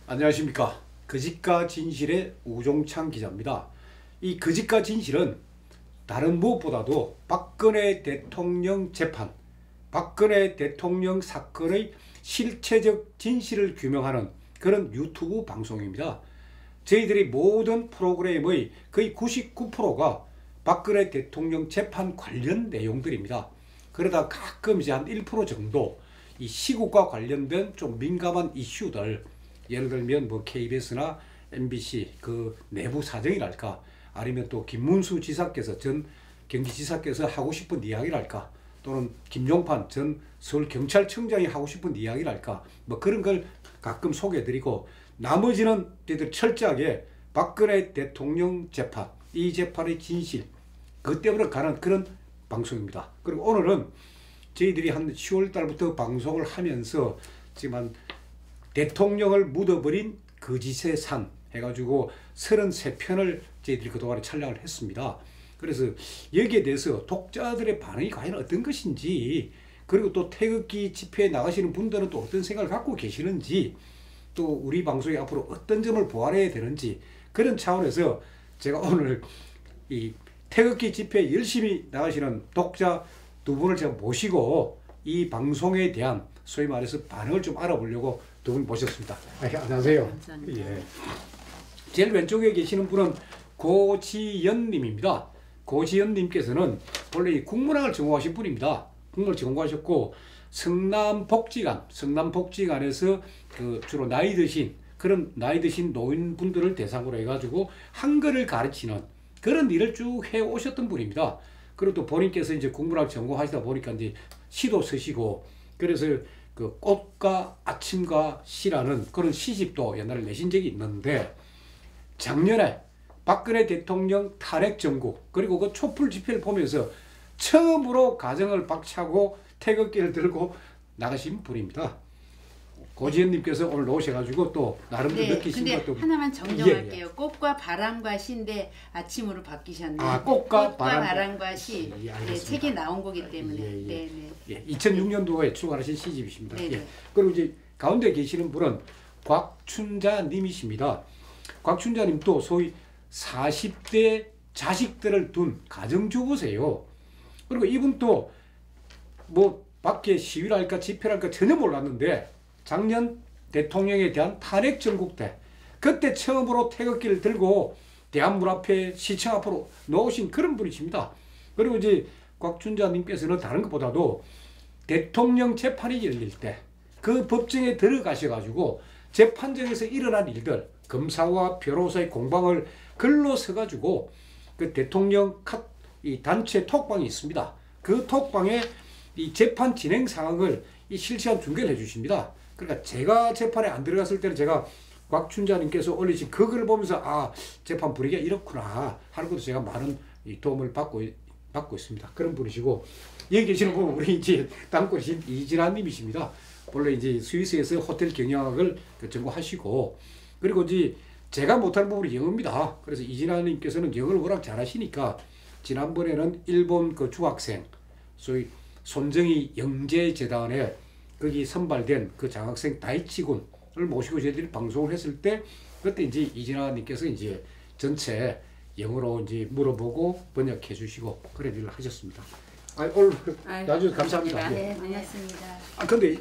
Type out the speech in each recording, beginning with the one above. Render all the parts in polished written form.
안녕하십니까. 거짓과 진실의 우종창 기자입니다. 이 거짓과 진실은 다른 무엇보다도 박근혜 대통령 재판, 박근혜 대통령 사건의 실체적 진실을 규명하는 그런 유튜브 방송입니다. 저희들이 모든 프로그램의 거의 99%가 박근혜 대통령 재판 관련 내용들입니다. 그러다 가끔 이제 한 1% 정도 이 시국과 관련된 좀 민감한 이슈들, 예를 들면 뭐 KBS나 MBC 그 내부 사정이랄까, 아니면 또 김문수 지사께서 전 경기지사께서 하고 싶은 이야기랄까, 또는 김용판 전 서울경찰청장이 하고 싶은 이야기랄까, 뭐 그런 걸 가끔 소개해드리고, 나머지는 저희들 철저하게 박근혜 대통령 재판, 이 재판의 진실, 그 때문에 가는 그런 방송입니다. 그리고 오늘은 저희들이 한 10월 달부터 방송을 하면서 지금 한 대통령을 묻어버린 거짓의 산 해가지고 33편을 저희들이 그동안에 촬영을 했습니다. 그래서 여기에 대해서 독자들의 반응이 과연 어떤 것인지, 그리고 또 태극기 집회에 나가시는 분들은 또 어떤 생각을 갖고 계시는지, 또 우리 방송이 앞으로 어떤 점을 보완해야 되는지, 그런 차원에서 제가 오늘 이 태극기 집회에 열심히 나가시는 독자 두 분을 제가 모시고 이 방송에 대한 소위 말해서 반응을 좀 알아보려고 두 분 모셨습니다. 안녕하세요. 감사합니다. 예. 제일 왼쪽에 계시는 분은 고지연 님입니다. 고지연 님께서는 원래 이 국문학을 전공하신 분입니다. 국문을 전공하셨고 성남복지관에서 그 주로 나이 드신 그런 나이 드신 노인분들을 대상으로 해가지고 한글을 가르치는 그런 일을 쭉 해 오셨던 분입니다. 그리고 또 본인께서 이제 국문학 전공하시다 보니까 이제 시도 쓰시고, 그래서 그 꽃과 아침과 시라는 그런 시집도 옛날에 내신 적이 있는데, 작년에 박근혜 대통령 탄핵 정국, 그리고 그 촛불 집회를 보면서 처음으로 가정을 박차고 태극기를 들고 나가신 분입니다. 고지연님께서 오늘 오셔가지고 또 나름대로 느끼신 근데 것도 하나만 정정할게요. 꽃과 바람과 시인데 아침으로 바뀌셨네요. 아, 꽃과 바람과 시. 예, 네, 책이 나온 거기 때문에. 예. 네. 예, 2006년도에 출간하신 시집이십니다. 네. 예. 그리고 이제 가운데 계시는 분은 곽춘자 님이십니다. 곽춘자 님도 소위 40대 자식들을 둔 가정주부세요. 그리고 이분도 뭐 밖에 시위를 할까 집회를 할까 전혀 몰랐는데, 작년 대통령에 대한 탄핵 정국 때 그때 처음으로 태극기를 들고 대한문 앞에 시청 앞으로 놓으신 그런 분이십니다. 그리고 이제 곽춘자님께서는 다른 것보다도 대통령 재판이 열릴 때 그 법정에 들어가셔가지고 재판정에서 일어난 일들, 검사와 변호사의 공방을 글로 써가지고 그 대통령 이 단체 톡방이 있습니다. 그 톡방에 이 재판 진행 상황을 이 실시간 중계를 해주십니다. 그러니까 제가 재판에 안 들어갔을 때는 제가 곽춘자님께서 올리신 그걸 보면서 아, 재판 분위기가 이렇구나 하는 것도 제가 많은 도움을 받고 있습니다. 그런 분이시고, 여기 계시는 분은 우리 이제 땅굴이신 이진아님이십니다. 원래 이제 스위스에서 호텔 경영학을 전공하시고, 그리고 이제 제가 못하는 부분이 영어입니다. 그래서 이진아님께서는 영어를 워낙 잘하시니까 지난번에는 일본 그 중학생, 소위 손정희 영재재단에 거기 선발된 그 장학생 다이치군을 모시고 저희들이 방송을 했을 때, 그때 이제 이진아님께서 이제 전체 영어로 이제 물어보고 번역해 주시고 그런 일을 하셨습니다. 오늘 나와주셔서 감사합니다. 네, 반갑습니다. 근데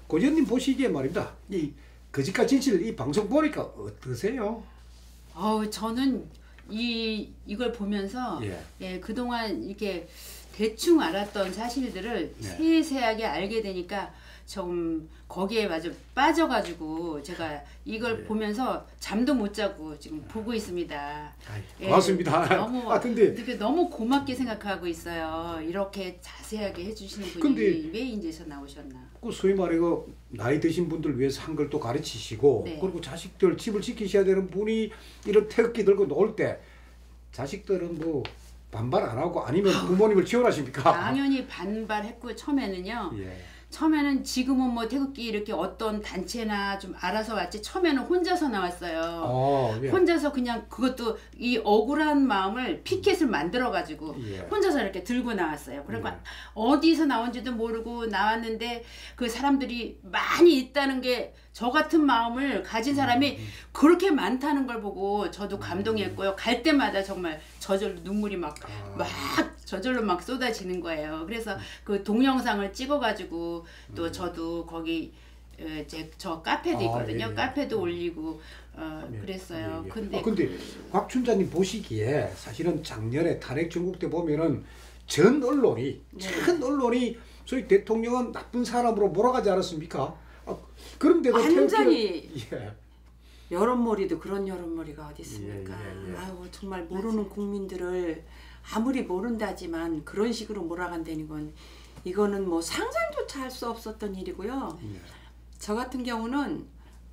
고지연님 보시기에 말입니다. 이 거짓과 진실 이 방송 보니까 어떠세요? 저는 이걸 보면서 예. 그동안 이렇게 대충 알았던 사실들을 네. 세세하게 알게 되니까 좀 거기에 마저 빠져가지고 제가 이걸 보면서 잠도 못 자고 지금 보고 있습니다. 고맙습니다. 너무 근데 너무 고맙게 생각하고 있어요. 이렇게 자세하게 해주시는 분이 근데 왜 인제서 나오셨나? 그 소위 말해 그 나이 드신 분들 위해서 한글 또 가르치시고, 네. 그리고 자식들 집을 지키셔야 되는 분이 이런 태극기 들고 놀 때 자식들은 뭐 반발 안 하고 아니면 부모님을 지원하십니까? 당연히 반발했고 처음에는요. 예. 처음에는 지금은 뭐 태극기 이렇게 어떤 단체나 좀 알아서 왔지 처음에는 혼자서 나왔어요. 예. 혼자서 그냥 그것도 이 억울한 마음을 피켓을 만들어 가지고 예. 혼자서 이렇게 들고 나왔어요. 그러니까 예. 어디서 나온지도 모르고 나왔는데 그 사람들이 많이 있다는 게 저 같은 마음을 가진 사람이 그렇게 많다는 걸 보고 저도 감동했고요. 갈 때마다 정말 저절로 눈물이 막 저절로 막 쏟아지는 거예요. 그래서 그 동영상을 찍어가지고 또 저도 거기 저 카페도 있거든요. 예. 카페도 올리고 예. 그랬어요. 예. 근데 근데 곽 춘자님 보시기에 사실은 작년에 탄핵 전국 때 보면은 전 언론이 큰 언론이 소위 대통령은 나쁜 사람으로 몰아가지 않았습니까? 그런데도 완전히 예. 여론몰이도 그런 여론몰이가 어디 있습니까? 예. 아유 정말 모르는 국민들을 아무리 모른다지만 그런 식으로 몰아간다는 건 이거는 뭐 상상조차 할 수 없었던 일이고요. 저 같은 경우는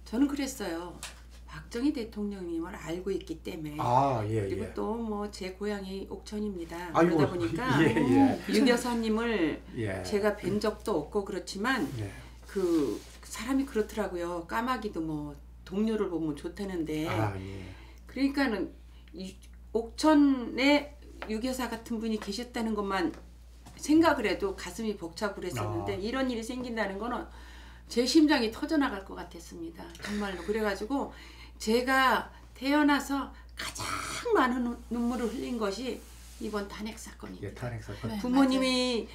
저는 그랬어요. 박정희 대통령님을 알고 있기 때문에 그리고 예. 또 뭐 제 고향이 옥천입니다. 아이고, 그러다 보니까 예. 유 여사님을 예. 제가 뵌 적도 없고 그렇지만 예. 그 사람이 그렇더라고요. 까마귀도 뭐 동료를 보면 좋다는데 예. 그러니까는 옥천에 유교사 같은 분이 계셨다는 것만 생각을 해도 가슴이 벅차고 그랬었는데 이런 일이 생긴다는 거는 제 심장이 터져나갈 것 같았습니다. 정말로. 그래가지고 제가 태어나서 가장 많은 눈물을 흘린 것이 이번 탄핵 사건입니다. 예, 탄핵 사건. 네. 부모님이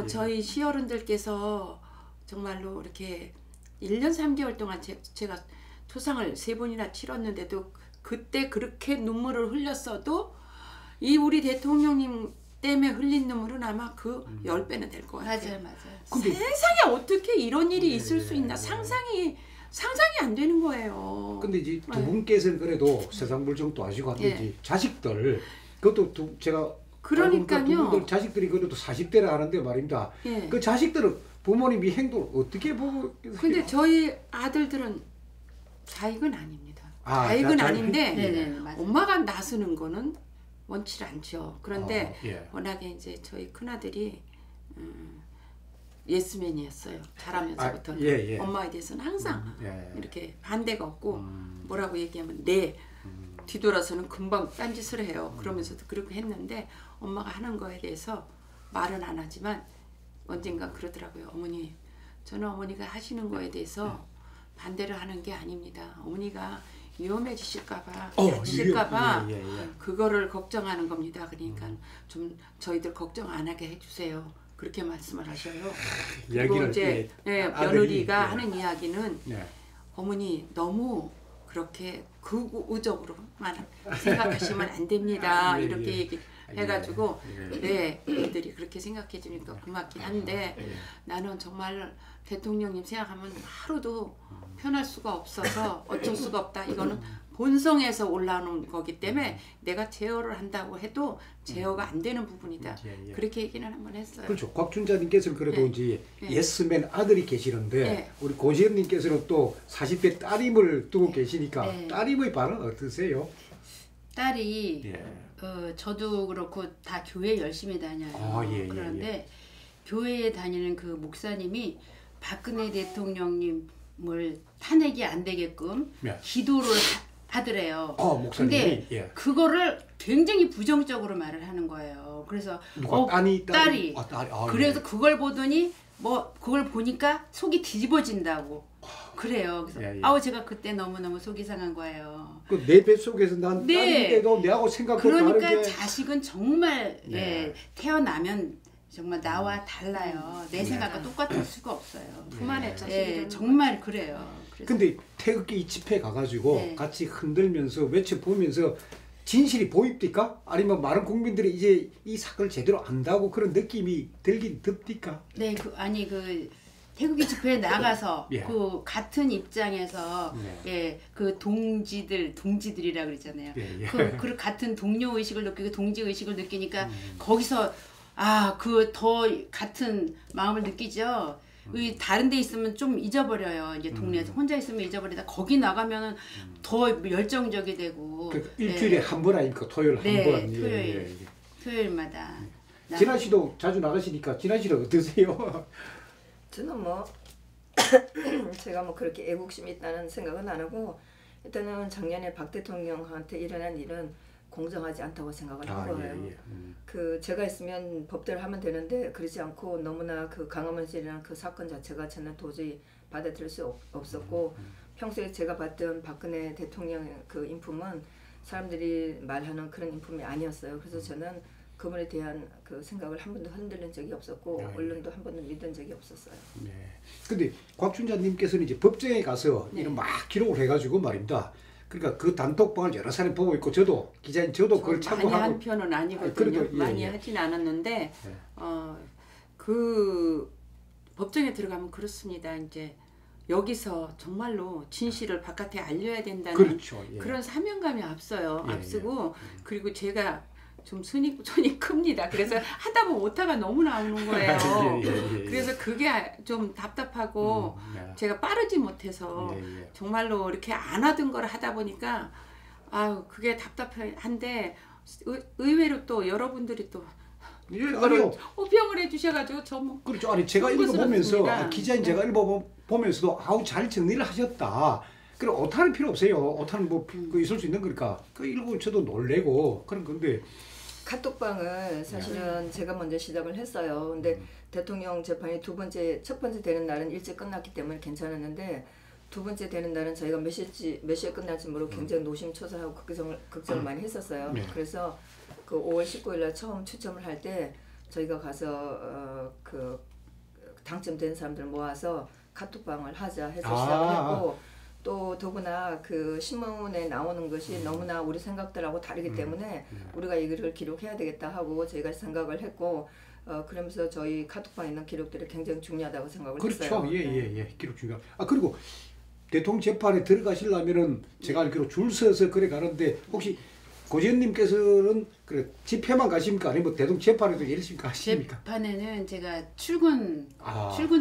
저희 시어른들께서 정말로 이렇게 1년 3개월 동안 제가 초상을 3번이나 치렀는데도 그때 그렇게 눈물을 흘렸어도 이 우리 대통령님 때문에 흘린 눈물은 아마 그 10배는 될 것 같아요. 맞아요. 근데 세상에 어떻게 이런 일이 있을 수 있나 상상이 안 되는 거예요. 근데 이제 두 분께서는 그래도 세상 물정도 아시고 하든지 자식들 그것도 제가 그러니까요. 두 분들 자식들이 그래도 40대를 하는데 말입니다. 예. 그 자식들은 부모님이 행동을 어떻게 보고 계세요? 근데 저희 아들들은 자익은 아닙니다. 아, 자익은 자익. 아닌데 네네 맞아요. 엄마가 나서는 거는 원치 않죠. 그런데 예. 워낙에 이제 저희 큰아들이 예스맨이었어요. 자라면서부터 예. 엄마에 대해서는 항상 예. 이렇게 반대가 없고 뭐라고 얘기하면 네 뒤돌아서는 금방 딴짓을 해요. 그러면서도 그렇게 했는데 엄마가 하는 거에 대해서 말은 안 하지만 언젠가 그러더라고요. 어머니 저는 어머니가 하시는 거에 대해서 반대를 하는 게 아닙니다. 어머니가 위험해지실까봐 다치실까봐 예. 그거를 걱정하는 겁니다. 그러니까 좀 저희들 걱정 안 하게 해주세요. 그렇게 말씀을 하셔요. 그리고 이야기를 이제 아들이, 며느리가 하는 이야기는 예. 어머니 너무 그렇게 극우적으로만 생각하시면 안 됩니다. 예, 이렇게 예. 얘기해가지고 예. 네 애들이 그렇게 생각해 주니까 고맙긴 한데 예. 나는 정말 대통령님 생각하면 하루도 편할 수가 없어서 어쩔 수가 없다. 이거는 본성에서 올라오는 거기 때문에 내가 제어를 한다고 해도 제어가 안 되는 부분이다. 예. 그렇게 얘기는 한번 했어요. 그렇죠. 곽춘자님께서는 그래도 예. 이제 예. 예스맨 아들이 계시는데 예. 우리 고지현님께서는 또 40대 따님을 두고 계시니까 네. 따님의 반응 어떠세요? 딸이 예. 저도 그렇고 다 교회 열심히 다녀요. 예. 그런데 교회에 다니는 그 목사님이 박근혜 대통령님을 탄핵이 안 되게끔 예. 기도를 하더래요. 목사님이 근데 예. 그거를 굉장히 부정적으로 말을 하는 거예요. 그래서 누가 딸이 딸이 그래서 예. 그걸 보더니 뭐 그걸 보니까 속이 뒤집어진다고 그래요. 그래서 예. 제가 그때 너무너무 속이 상한 거예요. 그 내 뱃속에서 난 네. 딸인데도 내하고 생각도 그러니까 다르게 자식은 정말 네. 태어나면 정말 나와 달라요. 내 생각과 똑같을 수가 없어요. 품 안에 자식이 되는 정말 그래요. 그래서 근데 태극기 집회 가가지고 네. 같이 흔들면서 외쳐보면서 진실이 보입니까? 아니면 많은 국민들이 이제 이 사건을 제대로 안다고 그런 느낌이 들긴 듭니까? 네, 그 태극기 집회에 나가서 예. 그 같은 입장에서 그 동지들이라 그러잖아요. 예. 그 같은 동료 의식을 느끼고 동지 의식을 느끼니까 거기서 그 더 같은 마음을 느끼죠. 다른 데 있으면 좀 잊어버려요. 이제 동네에서 혼자 있으면 잊어버리다 거기 나가면은 더 열정적이 되고. 그러니까 일주일에 한 번 아닙니까? 토요일 한 네, 번. 토요일마다. 진아 씨도 자주 나가시니까 진아 씨는 어떠세요? 저는 뭐 제가 뭐 그렇게 애국심이 있다는 생각은 안 하고 일단은 작년에 박 대통령한테 일어난 일은 공정하지 않다고 생각을 한 거예요. 예. 그 제가 있으면 법대로 하면 되는데 그러지 않고 너무나 그 강화문에서 일어난 그 사건 자체가 저는 도저히 받아들일 수 없었고 평소에 제가 봤던 박근혜 대통령의 그 인품은 사람들이 말하는 그런 인품이 아니었어요. 그래서 저는 그분에 대한 그 생각을 한 번도 흔들린 적이 없었고 언론도 한 번도 믿은 적이 없었어요. 네. 근데 곽춘자님께서는 이제 법정에 가서 이런 막 기록을 해가지고 말입니다. 그러니까 그 단톡방을 여러 사람이 보고 있고 저도 기자인 저도 그걸 많이 참고하고 한 편은 아니거든요. 그래도, 예, 많이 예. 하진 않았는데 그 법정에 들어가면 그렇습니다. 이제 여기서 정말로 진실을 바깥에 알려야 된다는 그렇죠. 예. 그런 사명감이 앞서요. 예, 앞서고 그리고 제가 좀 손이 큽니다. 그래서 하다 보면 오타가 너무 나오는 거예요. 예. 그래서 그게 좀 답답하고 네. 제가 빠르지 못해서 예. 정말로 이렇게 안 하던 걸 하다 보니까 아유 그게 답답한데 의외로 또 여러분들이 또 예, 그거를 아니요. 호평을 해주셔가지고 뭐 그렇죠. 아니 제가 읽어보면서 송구스럽습니다. 기자인 제가 읽어보면서도 아우 잘 정리를 하셨다. 그래 오타는 필요 없어요. 오타는 뭐 그 있을 수 있는 거니까 그 읽고 저도 놀래고 그런 건데. 카톡방을 사실은 제가 먼저 시작을 했어요. 근데 대통령 재판이 첫 번째 되는 날은 일찍 끝났기 때문에 괜찮았는데 두 번째 되는 날은 저희가 몇 시에 끝날지 모르고 굉장히 노심초사하고 걱정을 많이 했었어요. 네. 그래서 그 5월 19일 날 처음 추첨을 할 때 저희가 가서 그 당첨된 사람들 모아서 카톡방을 하자 해서 시작을 했고 또 더구나 그 신문에 나오는 것이 너무나 우리 생각들하고 다르기 때문에 우리가 이거를 기록해야 되겠다 하고 저희가 생각을 했고 그러면서 저희 카톡방에 있는 기록들이 굉장히 중요하다고 생각을 했어요. 그렇죠. 예. 기록 중요. 그리고 대통령 재판에 들어가시려면은 제가 알기로 줄 서서 그래 가는데 혹시 고지현님께서는 그래 집회만 가십니까? 아니면 대통령 재판에도 열심히 가십니까? 재판에는 제가 출근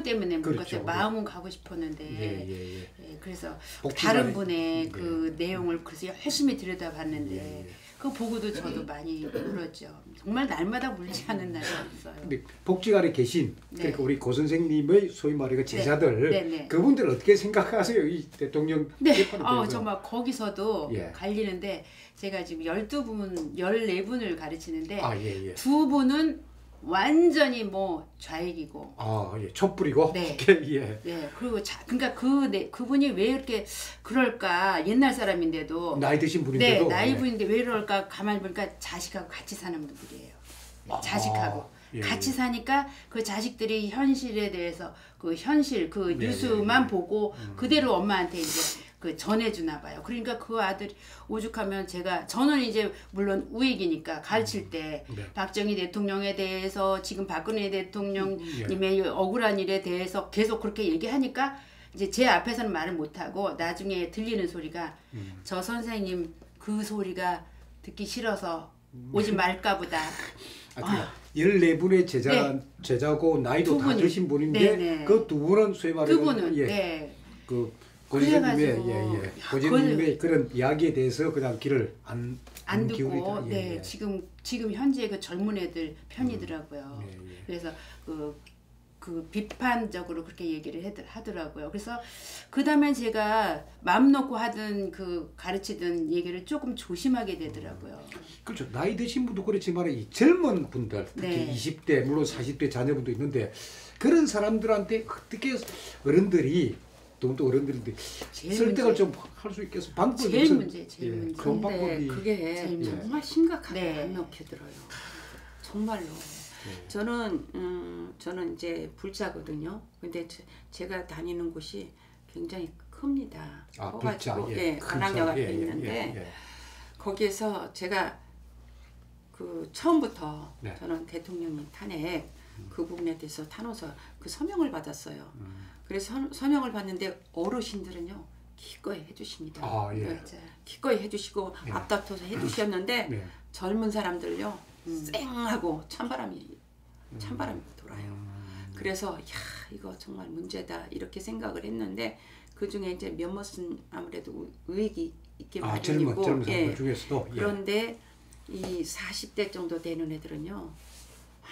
때문에 못 그렇죠. 갔어요. 마음은 가고 싶었는데 예. 예, 그래서 복지관에- 다른 분의 네. 그 내용을 그래서 열심히 들여다봤는데 예. 그거 보고도 저도 많이 울었죠. 정말 날마다 울지 않은 날이 없어요. 근데 복지관에 계신 네. 그러니까 우리 고 선생님의 소위 말해 제자들 네. 그분들 어떻게 생각하세요? 이 대통령 네, 재판에 대해서? 정말 거기서도 예. 갈리는데 제가 지금 12분, 14분을 가르치는데 예. 두 분은 완전히 뭐 좌익이고 촛불이고 네. 예. 네, 그리고 그러니까 그분이 왜 이렇게 그럴까 옛날 사람인데도 나이 드신 네, 분인데도 나이 예. 분인데 왜 이럴까 가만히 보니까 자식하고 같이 사는 분들이에요. 자식하고 예, 같이 예. 사니까 그 자식들이 현실에 대해서 그 현실 그 네, 뉴스만 네. 보고 그대로 엄마한테 이제 그 전해주나 봐요. 그러니까 그 아들이 오죽하면 저는 이제 물론 우익이니까 가르칠 때 네. 박정희 대통령에 대해서 지금 박근혜 대통령님의 예. 억울한 일에 대해서 계속 그렇게 얘기하니까 이제 제 앞에서는 말을 못하고 나중에 들리는 소리가 저 선생님 그 소리가 듣기 싫어서 오지 말까 보다. 그러니까 14분의 네. 제자고 나이도 두 다 분이. 드신 분인데 네. 그 두 분은 소위 말해 두 분은 네. 그 고지선님의 그래가지고 고지선님의 그런 이야기에 대해서 그냥 귀를 안 듣고 기울이다. 네 지금 현재 그 젊은 애들 편이더라고요. 예. 그래서 그 비판적으로 그렇게 얘기를 하더라고요. 그래서 그 다음에 제가 마음 놓고 하던 그 가르치던 얘기를 조금 조심하게 되더라고요. 그렇죠. 나이 드신 분도 그렇지만 이 젊은 분들 특히 네. 20대 물론 40대 자녀분도 있는데 그런 사람들한테 어떻게 어른들이 또 어른들인데 제일 설득을 문제. 좀 할 수 있겠어 방법이 제일 없어요. 문제, 제일 문제. 그런 근데 방법이 그게 제일 정말 심각하게 네. 안 먹혀들어요. 정말로. 저는 이제 불자거든요. 근데 제가 다니는 곳이 굉장히 큽니다. 불자 관악역 앞에 있는데 거기에서 제가 그 처음부터 네. 저는 대통령님 탄핵 그 부분에 대해서 탄원서 그 서명을 받았어요. 그래서 서명을 받는데 어르신들은요 기꺼이 해주십니다. 예. 맞아요. 기꺼이 해주시고 네. 앞다퉈서 해주셨는데 네. 젊은 사람들요 쌩하고 찬바람이 돌아요. 그래서 야 이거 정말 문제다 이렇게 생각을 했는데 그 중에 이제 몇몇은 아무래도 의익이 있게 마련이고 젊은 사람들 중에서도 그런데 이 40대 정도 되는 애들은요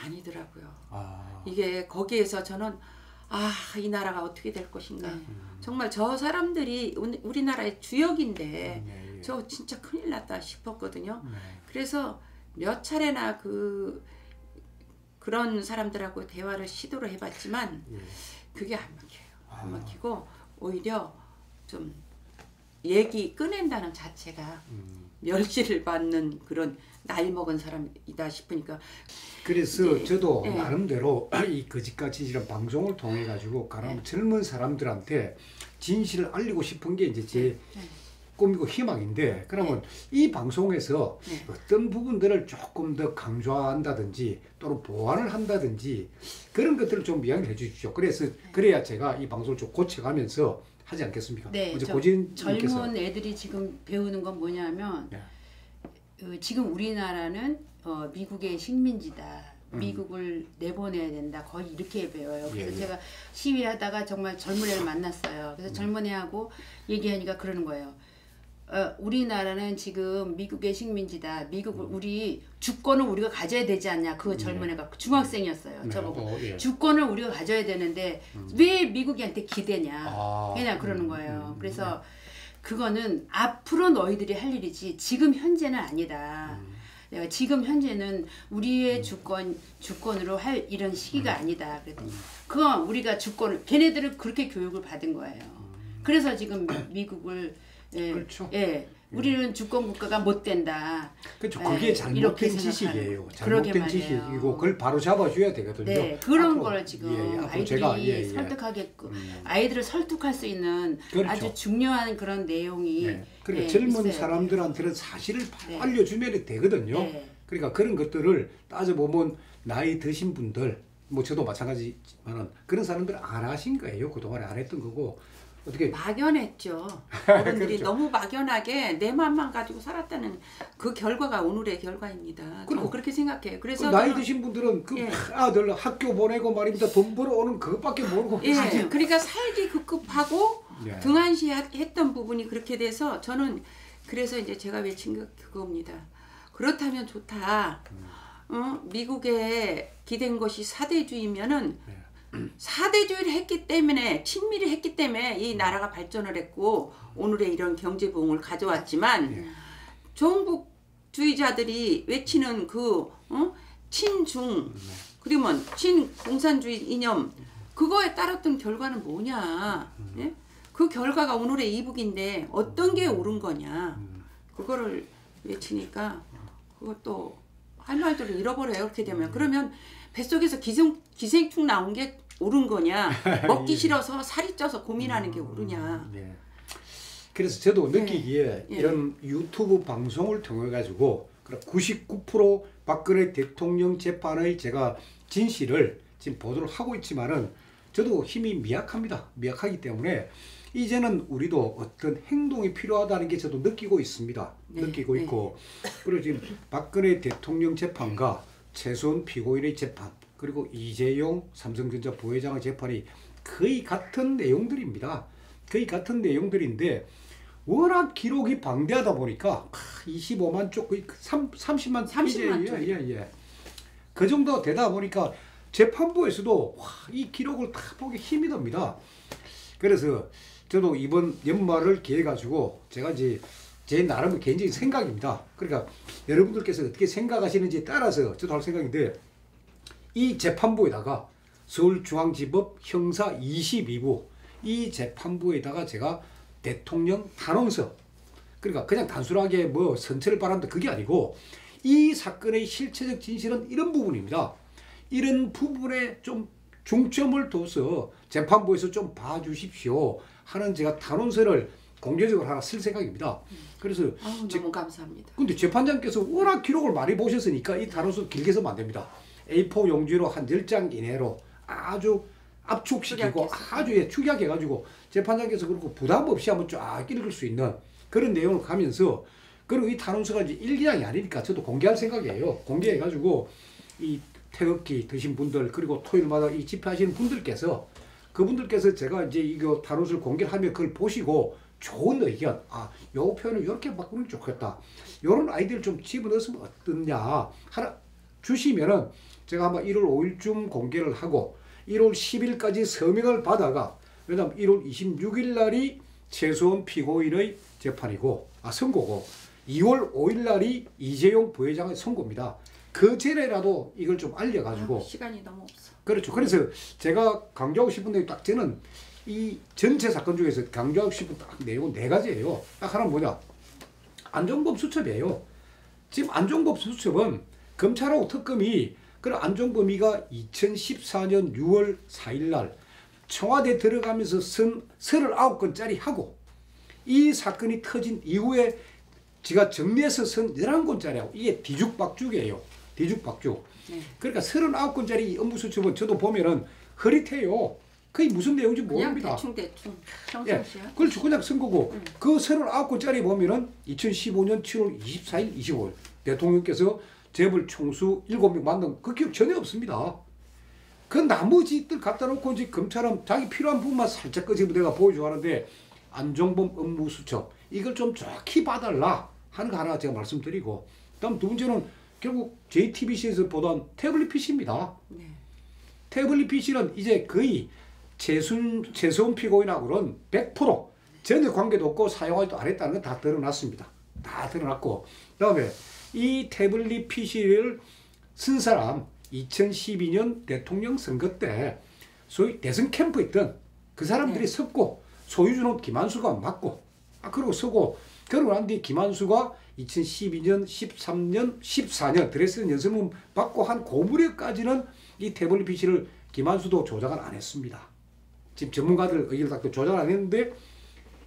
아니더라고요. 이게 거기에서 저는 아, 이 나라가 어떻게 될 것인가. 네. 정말 저 사람들이 우리나라의 주역인데 네. 저 진짜 큰일 났다 싶었거든요. 네. 그래서 몇 차례나 그런 사람들하고 대화를 시도를 해봤지만 예. 그게 안 먹혀요. 안 먹히고 오히려 좀 얘기 꺼낸다는 자체가 멸시를 받는 그런 나이 먹은 사람이다 싶으니까 그래서 이제, 저도 예. 나름대로 이 거짓과 진실한 방송을 통해 가지고 가령 젊은 사람들한테 진실을 알리고 싶은 게 이제 제 꿈이고 희망인데 그러면 이 방송에서 네. 어떤 부분들을 조금 더 강조한다든지 또는 보완을 한다든지 그런 것들을 좀 이야기를 해주십시오. 그래서 그래야 제가 이 방송을 좀 고쳐가면서 하지 않겠습니까? 네, 어제 저 고진님께서 젊은 애들이 지금 배우는 건 뭐냐면 네. 지금 우리나라는 미국의 식민지다. 미국을 내보내야 된다. 거의 이렇게 배워요. 그래서 예, 예. 제가 시위하다가 정말 젊은 애를 만났어요. 그래서 젊은 애하고 얘기하니까 그러는 거예요. 우리나라는 지금 미국의 식민지다. 우리 주권을 우리가 가져야 되지 않냐. 그 젊은 애가 중학생이었어요. 네. 저보고 예. 주권을 우리가 가져야 되는데 왜 미국이한테 기대냐. 아. 그냥 그러는 거예요. 그래서 그거는 앞으로 너희들이 할 일이지 지금 현재는 아니다. 내가 지금 현재는 우리의 주권으로 할 이런 시기가 아니다. 그랬더니 그건 우리가 주권을 걔네들은 그렇게 교육을 받은 거예요. 그래서 지금 미국을 그렇죠. 우리는 주권 국가가 못 된다. 그렇죠. 그게 잘못된 지식이에요. 그러게 잘못된 말이에요. 지식이고 그걸 바로 잡아줘야 되거든요. 네, 그런 앞으로, 걸 지금 앞으로 아이들이 제가, 설득하게끔 아이들을 설득할 수 있는 그렇죠. 아주 중요한 그런 내용이 네. 그러니까 젊은 있어야 돼요. 사람들한테는 사실을 바로 네. 알려주면 되거든요. 네. 그러니까 그런 것들을 따져보면 나이 드신 분들, 뭐 저도 마찬가지지만은 그런 사람들은 안 하신 거예요. 그동안에 안 했던 거고 어떻게 막연했죠. 어른들이 그렇죠. 너무 막연하게 내 맘만 가지고 살았다는 그 결과가 오늘의 결과입니다. 그리고 저는 그렇게 생각해요. 그래서 나이 저는- 드신 분들은 그 예. 아들 학교 보내고 말입니다. 돈 벌어오는 그것밖에 모르고 예, 사실 그러니까 살기 급급하고 예. 등한시했던 부분이 그렇게 돼서 저는 그래서 이제 제가 외친 게 그겁니다. 그렇다면 좋다. 미국에 기댄 것이 사대주의면은 사대주의를 했기 때문에 친밀히 했기 때문에 이 나라가 발전을 했고 오늘의 이런 경제 부흥을 가져왔지만 종북주의자들이 외치는 친중 그러면 친공산주의 이념 그거에 따랐던 결과는 뭐냐? 예? 그 결과가 오늘의 이북인데 어떤 게 옳은 거냐? 그거를 외치니까 그것도 할 말들을 잃어버려요. 그렇게 되면 그러면 뱃속에서 기생충 나온 게 옳은 거냐? 먹기 싫어서 살이 쪄서 고민하는 게 옳으냐? 네. 그래서 저도 느끼기에 예. 이런 유튜브 방송을 통해 가지고 99% 박근혜 대통령 재판의 제가 진실을 지금 보도를 하고 있지만은 저도 힘이 미약합니다. 미약하기 때문에 이제는 우리도 어떤 행동이 필요하다는 게 저도 느끼고 있습니다. 네, 느끼고 네. 있고 그리고 지금 박근혜 대통령 재판과 최소한 피고인의 재판 그리고 이재용 삼성전자 부회장의 재판이 거의 같은 내용들입니다. 거의 같은 내용들인데 워낙 기록이 방대하다 보니까 25만 쪽 거의 30만 30만 쪽. 예. 그 정도 되다 보니까 재판부에서도 이 기록을 다 보기 힘이 듭니다. 그래서 저도 이번 연말을 기해 가지고 제가 이제 제 나름의 개인적인 생각입니다. 그러니까 여러분들께서 어떻게 생각하시는지에 따라서 저도 할 생각인데 이 재판부에다가 서울중앙지법 형사 22부 이 재판부에다가 제가 대통령 탄원서 그러니까 그냥 단순하게 뭐 선처를 바란다 그게 아니고 이 사건의 실체적 진실은 이런 부분입니다. 이런 부분에 좀 중점을 둬서 재판부에서 좀 봐주십시오 하는 제가 탄원서를 공개적으로 하나 쓸 생각입니다. 그래서 너무 감사합니다. 근데 재판장께서 워낙 기록을 많이 보셨으니까 이 탄원서 길게 쓰면 안 됩니다. A4 용지로 한 10장 이내로 아주 압축시키고 아주 축약해가지고 재판장께서 그렇고 부담 없이 한번 쫙 읽을 수 있는 그런 내용을 가면서 그리고 이 탄원서가 이제 1, 2장이 아니니까 저도 공개할 생각이에요. 공개해가지고 이 태극기 드신 분들 그리고 토요일마다 이 집회하시는 분들께서 그분들께서 제가 이제 이거 탄원서를 공개하면 그걸 보시고 좋은 의견, 요 표현을 이렇게 바꾸면 좋겠다. 요런 아이디어를 좀 집어넣으면 어떠냐 하나 주시면은 제가 아마 1월 5일쯤 공개를 하고 1월 10일까지 서명을 받아가 왜냐하면 1월 26일 날이 최소한 피고인의 재판이고 선고고 2월 5일 날이 이재용 부회장의 선고입니다. 그 전에라도 이걸 좀 알려가지고 시간이 너무 없어. 그렇죠. 그래서 제가 강조하고 싶은 데 딱 저는 이 전체 사건 중에서 강조하고 싶은 딱 내용은 4가지예요. 딱 하나는 뭐냐? 안종범 수첩이에요. 지금 안종범 수첩은 검찰하고 특검이 그런 안종범이가 2014년 6월 4일 날 청와대 들어가면서 쓴 39건짜리 하고 이 사건이 터진 이후에 지가 정리해서 쓴 11권짜리하고 이게 뒤죽박죽이에요. 뒤죽박죽. 네. 그러니까 39건짜리 업무수첩은 저도 보면은 흐릿해요. 그게 무슨 내용인지 그냥 모릅니다. 대충 예, 평상시야. 그렇죠. 그냥 쓴 거고 그 39건짜리 보면은 2015년 7월 24일, 25일 대통령께서 재벌 총수 7명 만난 그 기억 전혀 없습니다. 그 나머지들 갖다 놓고 이제 검찰은 자기 필요한 부분만 살짝 끄집어내가 보여주고 하는데 안종범 업무수첩 이걸 좀 정확히 봐달라 하는 거 하나 제가 말씀드리고 다음 두 번째는 결국 JTBC에서 보던 태블릿 PC입니다. 네. 태블릿 PC는 이제 거의 최소한 피고인하고는 100% 전혀 관계도 없고 사용하지도 안 했다는 건 다 드러났습니다. 다 드러났고 그다음에 이 태블릿 PC를 쓴 사람 2012년 대통령 선거 때 소위 대선 캠프에 있던 그 사람들이 썼고 소유주는 김한수가 맞고 그러고 쓰고 그러고 난 뒤에 김한수가 2012년, 13년, 14년 드레스덴 연설문 받고 한 고무렵까지는 이 태블릿 PC를 김한수도 조작을 안 했습니다. 지금 전문가들 의견을 딱 조작을 안 했는데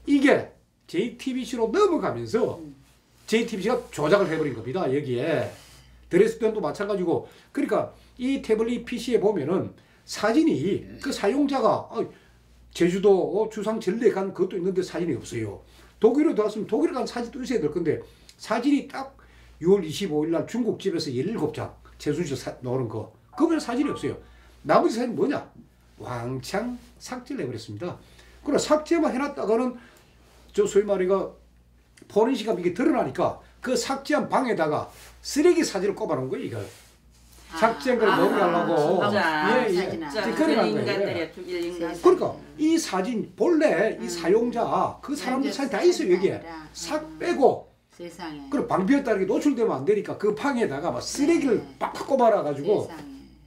이게 JTBC로 넘어가면서 JTBC가 조작을 해버린 겁니다. 여기에 드레스덴도 마찬가지고 그러니까 이 태블릿 PC에 보면은 사진이 그 사용자가 제주도 주상 전례 간 그것도 있는데 사진이 없어요. 독일로 들어왔으면 독일에 간 사진도 있어야 될 건데 사진이 딱 6월 25일 날 중국집에서 17장 최순실 나오는 거 그거는 사진이 없어요. 나머지 사진은 뭐냐? 왕창 삭제를 해버렸습니다. 그러나 삭제만 해놨다가는 저 소위 말해가 포렌식감 이게 드러나니까 그 삭제한 방에다가 쓰레기 사진을 꼽아놓은 거예요. 이걸 삭제한 걸 넣으려고 그런 인간들이야. 죽일 인간. 그러니까 이 사진 본래 이 사용자 그 사람들 사진 다 있어요. 여기에 싹 빼고 세상에. 그리고 방비에 따르게 노출되면 안 되니까 그 방에다가 막 쓰레기를 빡빡 꼽아놔 가지고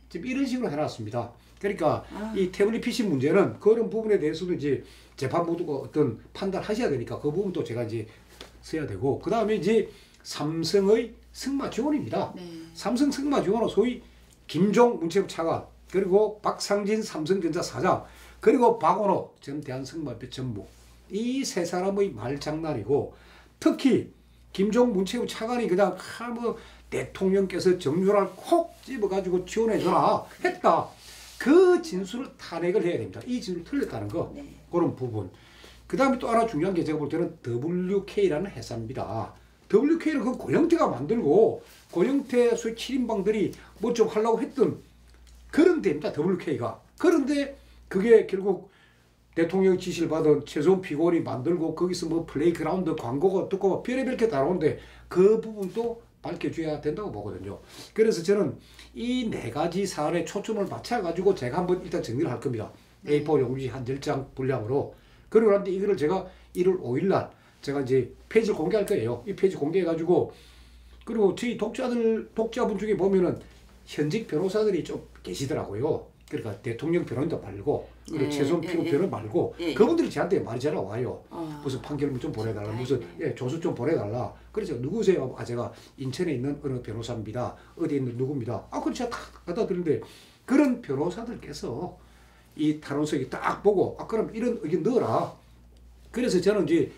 지금 이런 식으로 해놨습니다. 그러니까 이 태블릿 PC 문제는 그런 부분에 대해서도 이제 재판부가 어떤 판단하셔야 되니까 그 부분도 제가 이제 써야 되고 그 다음에 이제 삼성의 승마 지원입니다. 네. 삼성 승마 지원은 소위 김종 문체부 차관 그리고 박상진 삼성전자 사장 그리고 박원호 전 대한승마협회 전무 이 세 사람의 말장난이고 특히 김종 문체부 차관이 그냥 뭐 대통령께서 정유라를 콕 집어가지고 지원해줘라 했다. 그 진술을 탄핵을 해야 됩니다. 이 진술을 틀렸다는 거 그런 부분. 그 다음에 또 하나 중요한 게 제가 볼 때는 WK라는 회사입니다. WK는 그 고영태가 만들고 고영태 소위 7인방들이 뭐 좀 하려고 했던 그런 데입니다. WK가. 그런데 그게 결국 대통령 지시를 받은 최소한 피고인이 만들고 거기서 뭐 플레이그라운드 광고가 듣고 별의별 게 다 나오는데 그 부분도 밝혀줘야 된다고 보거든요. 그래서 저는 이 4가지 사안에 초점을 맞춰가지고 제가 한번 일단 정리를 할 겁니다. A4 용지 한 10장 분량으로. 그리고 나서 이거를 제가 1월 5일 날 제가 이제 페이지를 공개할 거예요. 이 페이지 공개해가지고 그리고 저희 독자분 중에 보면은 현직 변호사들이 좀 계시더라고요. 그러니까 대통령 변호인도 말고 그리고 최소한 피고 변호 말고 그분들이 저한테 말이 잘 와요. 무슨 판결문 좀 보내달라, 무슨 조수 좀 보내달라. 그래서 누구세요? 제가 인천에 있는 어느 변호사입니다. 어디에 있는 누구입니다. 그걸 제가 다 갖다 드리는데 그런 변호사들께서 이 탄원서에 딱 보고 그럼 이런 의견 넣어라. 그래서 저는 이제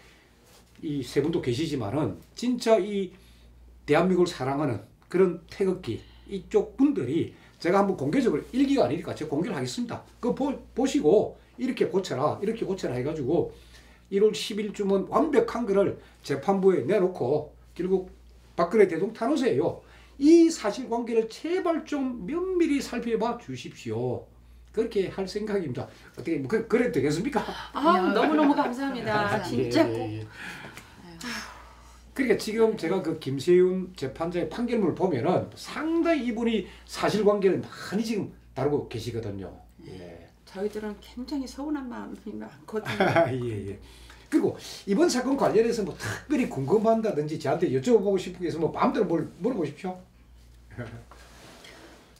이 세 분도 계시지만은 진짜 이 대한민국을 사랑하는 그런 태극기 이쪽 분들이 제가 한번 공개적으로 일기가 아니니까 제가 공개를 하겠습니다. 그거 보시고 이렇게 고쳐라 이렇게 고쳐라 해가지고 1월 10일쯤은 완벽한 거를 재판부에 내놓고 결국 박근혜 대통령 탄원서예요. 이 사실관계를 제발 좀 면밀히 살펴봐 주십시오. 그렇게 할 생각입니다. 어떻게 그래도 되겠습니까? 너무너무 감사합니다. 진짜 꼭. 그러니까 지금 제가 그 김세윤 재판장의 판결문을 보면은 상당히 이분이 사실관계를 많이 지금 다루고 계시거든요. 예. 저희들은 굉장히 서운한 마음이 많거든요. 예, 예. 그리고 이번 사건 관련해서 뭐 특별히 궁금한다든지 저한테 여쭤보고 싶은 게 있으면 뭐 마음대로 물어보십시오.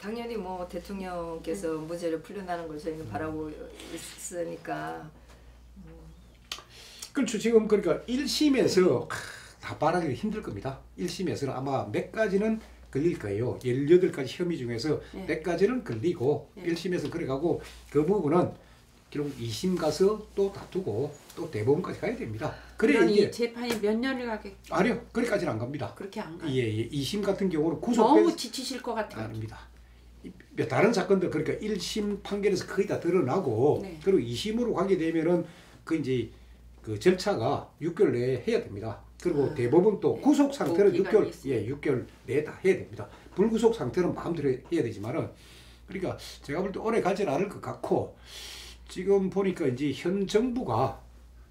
당연히 뭐 대통령께서 무죄를 풀려나는 걸 저희는 바라고 있으니까. 그렇죠. 지금 그러니까 1심에서 다 바라기 힘들 겁니다. 1심에서는 아마 몇 가지는 걸릴 거예요. 18가지 혐의 중에서 네. 몇 가지는 걸리고 네. 1심에서 그래가고 그 부분은 결국 2심 가서 또 다투고 또 대법원까지 가야 됩니다. 그래 그럼 이게 이 재판이 몇 년을 가게 아니요. 거기까지는 안 갑니다. 그렇게 안 가요. 예, 예. 2심 같은 경우는 너무 구속돼서 지치실 것 같아요. 아닙니다. 다른 사건들 그러니까 1심 판결에서 거의 다 드러나고 네. 그리고 2심으로 가게 되면은 그 이제 그 절차가 6개월 내에 해야 됩니다. 그리고 대법원 또 네. 구속 상태는 뭐 기간이 6개월 예 6개월 내에 다 해야 됩니다. 불구속 상태는 마음대로 해야 되지만은 그러니까 제가 볼 때 오래 가지는 않을 것 같고 지금 보니까 이제 현 정부가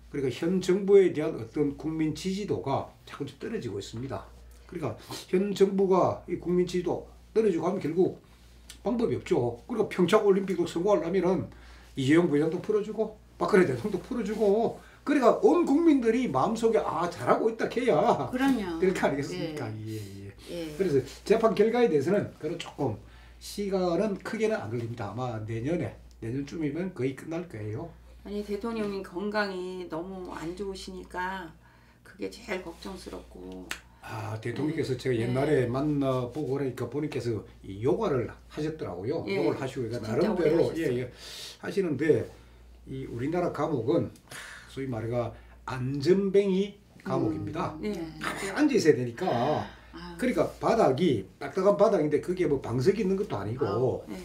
그러니까 현 정부에 대한 어떤 국민 지지도가 자꾸 좀 떨어지고 있습니다. 그러니까 현 정부가 이 국민 지지도 떨어지고 하면 결국 방법이 없죠. 그리고 평창 올림픽도 성공하려면은 이재용 부회장도 풀어주고 박근혜 대통령도 풀어주고 그러니까 온 국민들이 마음속에 아 잘하고 있다 해야 그럼요. 그렇게 아니겠습니까? 예, 예. 예. 그래서 재판 결과에 대해서는 그런 조금 시간은 크게는 안 걸립니다. 아마 내년쯤이면 거의 끝날 거예요. 아니 대통령님 건강이 너무 안 좋으시니까 그게 제일 걱정스럽고. 아 대통령께서 제가 네. 옛날에 만나보고 그러니까 본인께서 이 요가를 하셨더라고요. 예. 요가를 하시고 진짜 나름대로 오래 하셨어요. 예, 하시는데 이 우리나라 감옥은 소위 말해가 안전뱅이 감옥입니다. 네. 앉아 있어야 되니까 아, 그러니까 바닥이 딱딱한 바닥인데 그게 뭐 방석이 있는 것도 아니고 네.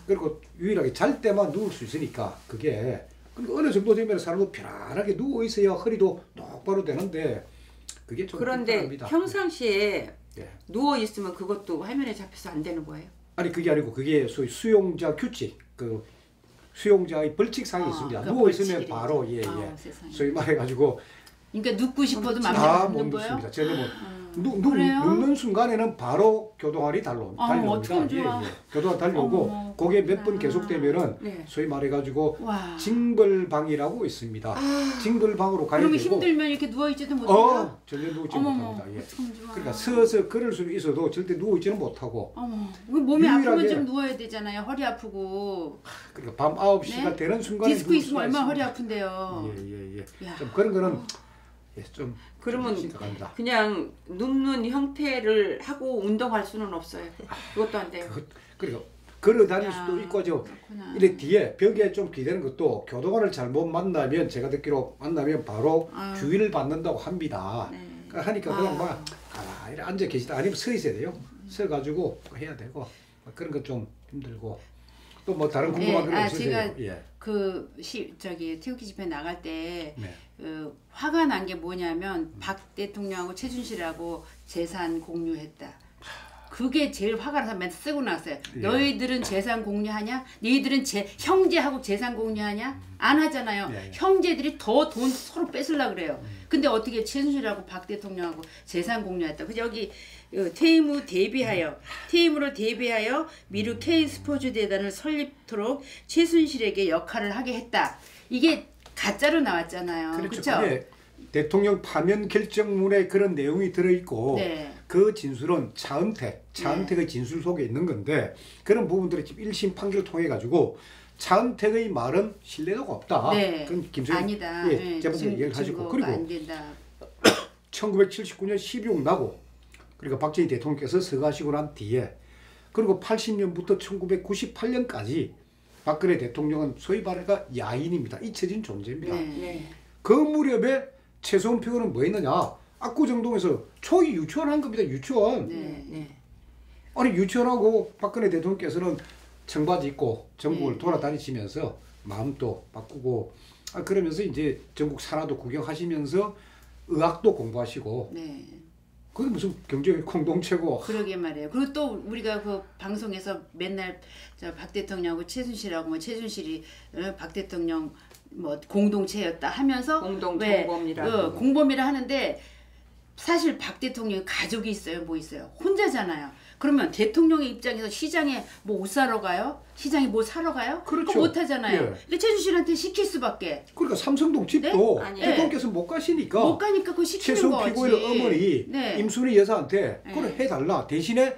그리고 유일하게 잘 때만 누울 수 있으니까 그게 그러니까 어느 정도 되면 사람도 편안하게 누워 있어야 허리도 똑바로 되는데 그게 좀 그런데 불편합니다. 평상시에 예. 누워 있으면 그것도 화면에 잡혀서 안 되는 거예요? 아니 그게 아니고 그게 소위 수용자 규칙 그 수용자의 벌칙상이 있습니다. 그 누워 있으면 벌칙이래. 바로 예예 아, 세상에. 소위 말해가지고 그러니까 눕고 싶어도 다 맘대로 못 눕는 거예요? 눕습니다. 저는 뭐 그래요? 눕는 순간에는 바로 교도관이 달려옵니다. 어쩜 좋아. 교도관 달려오고 어머, 그게 몇 번 그렇구나. 계속되면은 네. 소위 말해가지고 와. 징벌방이라고 있습니다. 징벌방으로 가야 그러면 되고 힘들면 이렇게 누워 있지도 못해요? 전혀 누우지 어머머. 못합니다. 예. 참 좋아. 그러니까 서서 걸을 수 있어도 절대 누워 있지는 못하고 어머, 그 몸이 아프면 유일하게- 좀 누워야 되잖아요. 허리 아프고. 그러니까 밤 9시가 네? 되는 순간에 디스크 누울 있으면 수가 얼마나 허리 있습니다. 아픈데요. 예예예. 야. 좀 그런 거는 예, 좀 그러면 심각합니다. 그냥 눕는 형태를 하고 운동할 수는 없어요. 그것도 안 돼요. 그리고 걸어 다닐 야, 수도 있고 저 그렇구나. 이래 뒤에 벽에 좀 기대는 것도 교도관을 잘못 만나면 제가 듣기로 만나면 바로 아유. 주의를 받는다고 합니다. 네. 그러니까 하니까 그냥 아. 막 가만히 앉아 계시다 아니면 서 있어야 돼요. 서 가지고 해야 되고 그런 거 좀 힘들고 또 뭐 다른 궁금한 예, 거 아, 없으세요? 제가 예. 저기 태극기 집회 나갈 때 네. 화가 난 게 뭐냐면 박 대통령하고 최순실하고 재산 공유했다. 그게 제일 화가 나서 맨 쓰고 나왔어요. 예. 너희들은 재산 공유하냐? 너희들은 형제하고 재산 공유하냐? 안 하잖아요. 예, 예. 형제들이 더 돈 서로 뺏으려고 그래요. 근데 어떻게 최순실하고 박 대통령하고 재산 공유했다. 그 저기 퇴임으로 대비하여 미르 K 스포츠 재단을 설립토록 최순실에게 역할을 하게 했다. 이게 가짜로 나왔잖아요. 그렇죠. 그렇죠? 그게 대통령 파면 결정문에 그런 내용이 들어있고 네. 그 진술은 차은택의 진술 속에 있는 건데 그런 부분들이 지금 1심 판결을 통해 가지고 차은택의 말은 신뢰도가 없다. 네. 그건 김성현 아니다. 예, 재판장 얘기를 하시고 증거가 그리고 안 된다. 1979년 12.6 나고 그러니까 박정희 대통령께서 서가시고 난 뒤에 그리고 80년부터 1998년까지 박근혜 대통령은 소위 말해가 야인입니다. 잊혀진 존재입니다. 네. 네. 그 무렵에 최소한 표현은 뭐 했느냐? 압구정동에서 초이 유치원 한 겁니다. 유치원. 네. 네. 아니 유치원하고 박근혜 대통령께서는 청바지 입고 전국을 네. 돌아다니시면서 마음도 바꾸고 그러면서 이제 전국 산하도 구경하시면서 의학도 공부하시고 네. 그게 무슨 경제 공동체고 그러게 말이에요. 그리고 또 우리가 그 방송에서 맨날 박 대통령하고 최순실하고 뭐 최순실이 박 대통령 뭐 공동체였다 하면서 공동 왜, 정범이라고. 공범이라 하는데 사실 박 대통령이 가족이 있어요, 뭐 있어요? 혼자잖아요. 그러면 대통령의 입장에서 시장에 뭐 옷 사러 가요? 시장에 뭐 사러 가요? 그렇죠. 그거 못 하잖아요. 예. 그러니까 최순실한테 시킬 수밖에. 그러니까 삼성동 집도 네? 아니, 대통령께서 못 가시니까 못 가니까 그거 시키는 최소 거지. 피고인의 어머니 네. 임순희 여사한테 네. 그걸 해달라. 대신에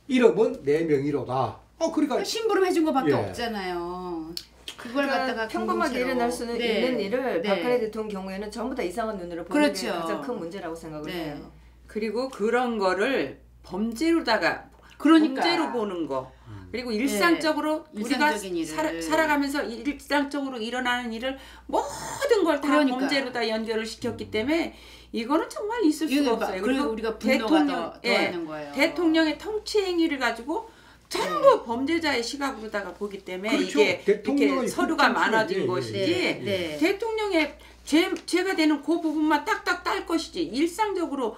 이름은 내 명의로다. 그러니까 그러니까 심부름 해준 거밖에 예. 없잖아요. 그걸 갖다가 그러니까 평범하게 공동체로. 일어날 수는 네. 있는 일을 네. 박근혜 대통령 경우에는 전부 다 이상한 눈으로 보는 게 그렇죠. 가장 큰 문제라고 생각을 네. 해요. 그리고 그런 거를 범죄로다가 그러니까. 범죄로 보는 거. 그리고 일상적으로 네. 우리가 일상적인 일을. 살아가면서 일상적으로 일어나는 일을 모든 걸 다 그러니까. 범죄로 다 연결을 시켰기 때문에 이거는 정말 있을 수가 이거 없어요. 그리고 우리가 분노가 더하는 거예요. 대통령의 통치 행위를 가지고 전부 범죄자의 시각으로다가 보기 때문에 그렇죠. 이게 대통령의 이렇게 서류가 통치, 많아진 예, 예, 것이지 네. 네. 대통령의 죄가 되는 그 부분만 딱딱 딸 것이지 일상적으로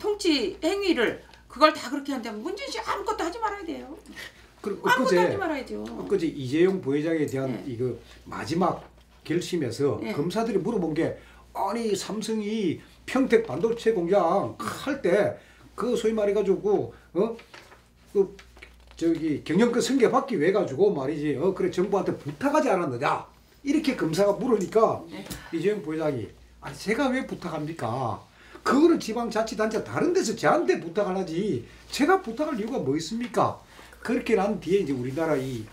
통치 행위를 그걸 다 그렇게 한다면 문재인 씨 아무것도 하지 말아야 돼요. 그리고 아무것도 하지 말아야죠. 엊그제 이재용 부회장에 대한 네. 이거 마지막 결심에서 네. 검사들이 물어본 게 아니 삼성이 평택 반도체 공장 할 때 그 소위 말해가지고 그 저기 경영권 승계 받기 위해 가지고 말이지 그래 정부한테 부탁하지 않았느냐 이렇게 검사가 물으니까 네. 이재용 부회장이 아니 제가 왜 부탁합니까? 그거는 지방자치단체 다른 데서 저한테 부탁하지 제가 부탁할 이유가 뭐 있습니까? 그렇게 난 뒤에 이제 우리나라 이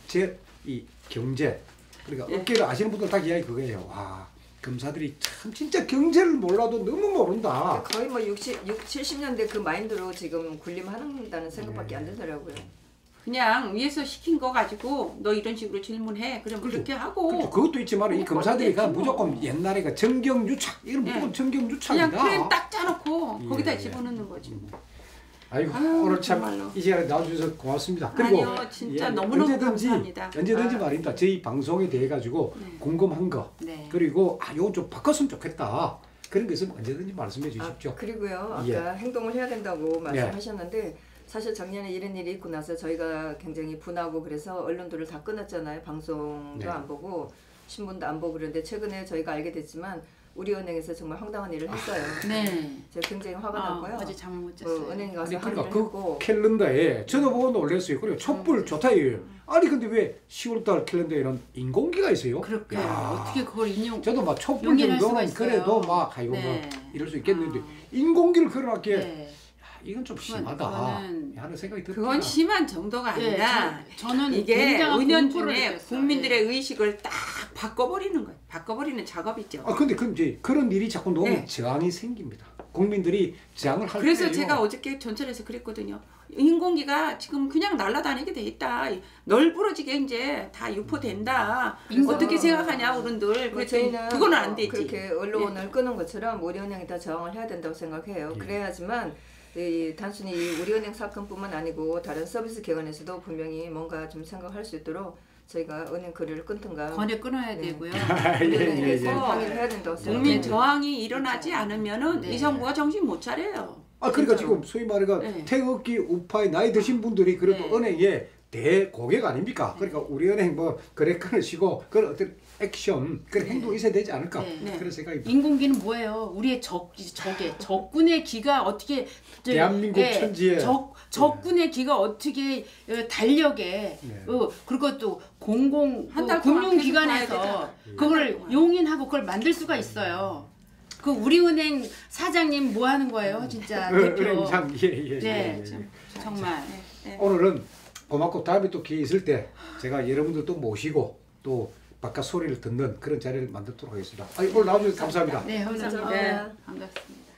경제 그러니까 예. 업계를 아시는 분들 다 이야기 그거예요. 와 검사들이 참 진짜 경제를 몰라도 너무 모른다. 거의 뭐 70년대 그 마인드로 지금 군림한다는 생각밖에 안 들더라고요. 그냥 위에서 시킨 거 가지고 너 이런 식으로 질문해. 그럼 그렇게 하고 그렇죠. 그것도 있지만 이 검사들이 그거 무조건 뭐. 옛날에 그 정경유착 이런 무조건 네. 정경유착이다. 그냥 프레임 딱 짜놓고 예, 거기다 예. 집어넣는 거지. 뭐. 아이고 아유, 오늘 참 정말로. 이 시간에 나와주셔서 고맙습니다. 그리고 아니요, 진짜 너무너무 감사합니다. 언제든지 아. 말입니다. 저희 방송에 대해 가지고 네. 궁금한 거 네. 그리고 이건 좀 바꿨으면 좋겠다 그런 거 있으면 언제든지 말씀해 주십시오. 그리고요 아까 예. 행동을 해야 된다고 말씀하셨는데 사실 작년에 이런 일이 있고 나서 저희가 굉장히 분하고 그래서 언론들을 다 끊었잖아요. 방송도 네. 안 보고 신문도 안 보고 그런데 최근에 저희가 알게 됐지만 우리은행에서 정말 황당한 일을 했어요. 네. 제가 굉장히 화가 났고요. 어제 잠을 못 잤어요. 은행 가서 아니 그러니까 항의를 그 했고 캘린더에 저도 보고 놀랐어요. 그리고 촛불 좋다 이거예요. 아니 근데 왜 10월달 캘린더에는 인공기가 있어요? 그렇게 야. 어떻게 그걸 인용? 저도 막 촛불 용인할 정도는 수가 있어요. 그래도 막 아이고 네. 뭐 이럴 수 있겠는데 인공기를 걸어놨기에 네. 이건 좀 그건- 심하다 그거는- 하는 생각이 듭니다. 그건 심한 정도가 예, 아니라 저는 이게 굉장한 공포를 은연중에 느꼈어요. 국민들의 예. 의식을 딱 바꿔버리는 거예요. 바꿔버리는 작업이죠. 근데 그 이제 그런 일이 자꾸 너무 네. 저항이 생깁니다. 국민들이 저항을 할 그래서 때요. 제가 어저께 전철에서 그랬거든요. 인공기가 지금 그냥 날아다니게 돼 있다. 널브러지게 이제 다 유포된다. 어떻게 생각하냐 어른들. 뭐 그랬더니 저희는 그거는 안 되지. 그렇게 언론을 끄는 것처럼 우리은행이 다 저항을 해야 된다고 생각해요. 예. 그래야지만 이 단순히 이 우리은행 사건뿐만 아니고 다른 서비스 기관에서도 분명히 뭔가 좀 생각할 수 있도록 저희가 은행 거래를 끊든가 거래 끊어야 네. 되고요. 우리은행에서 예, 예. 항의를 해야 된다고 생각해요. 국민 저항이 일어나지 않으면은 네. 이 정부가 정신 못 차려요. 그러니까 진짜로. 지금 소위 말해가 네. 태극기 우파의 나이 드신 분들이 그래도 네. 은행에 대고객 아닙니까? 그러니까 우리 은행 뭐 거래 끊으시고 그런 어떤 액션 그런 행동이 있어야 되지 않을까 네. 그런 생각이 인공기는 뭐예요? 우리의 적군의 기가 어떻게 대한민국 천지에 적군의 기가 어떻게 달력에 네. 그리고 또 공공 한달 동안 금융기관에서 계속 봐야 되잖아. 그걸 한달 동안. 용인하고 그걸 만들 수가 있어요. 그 우리은행 사장님 뭐 하는 거예요, 진짜 대표? 은행장 예. 네, 정말. 네. 오늘은 고맙고 다음에 또 기회 있을 때 제가 여러분들 또 모시고 또 바깥 소리를 듣는 그런 자리를 만들도록 하겠습니다. 오늘 나와주셔서 감사합니다. 네, 감사합니다. 감사합니다. 반갑습니다.